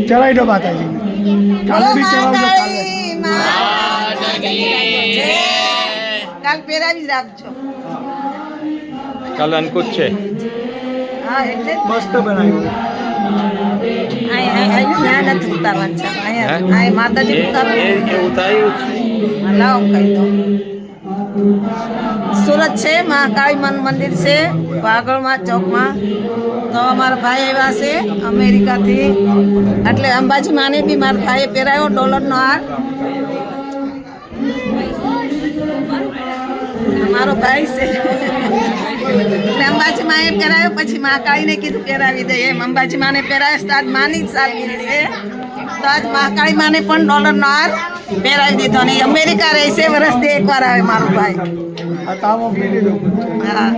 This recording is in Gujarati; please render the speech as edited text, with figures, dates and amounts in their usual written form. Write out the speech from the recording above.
ચલાવી દો માતાજી, કાલે બી ચલાવજો, કાલ પહેરાવી જ રાખજો. કાલે અંકુશ છે. હા એટલે મસ્ત બનાવ્યું. અહીંયા નથી ઉતારવાનું છે, અહીંયા માતાજી ઉતારવાનું. એ ઉતાર્યું છે. લાવો કહી દો. સુરત છે, મહાકાળી મંદિર છે વાગળમાં ચોકમાં. તો અમારા ભાઈ આવ્યા છે અમેરિકાથી, એટલે અંબાજી માને બી મારા ભાઈએ પહેરાવ્યો ડોલરનો હાર. મારો ભાઈ છે એટલે અંબાજી માએ પહેરાવ્યો, પછી મહાકાળીને કીધું પહેરાવી દે એમ. અંબાજી માને પહેરાવ્યો તો આજ માની જ સાલગીરી છે, તો આજ મહાકાળી માને પણ ડોલરનો હાર પહેરાવી દીધો. અને અમેરિકા રહે છે, વર્ષથી એકવાર આવે મારો ભાઈ. આ તાવ આપી દીધો. હા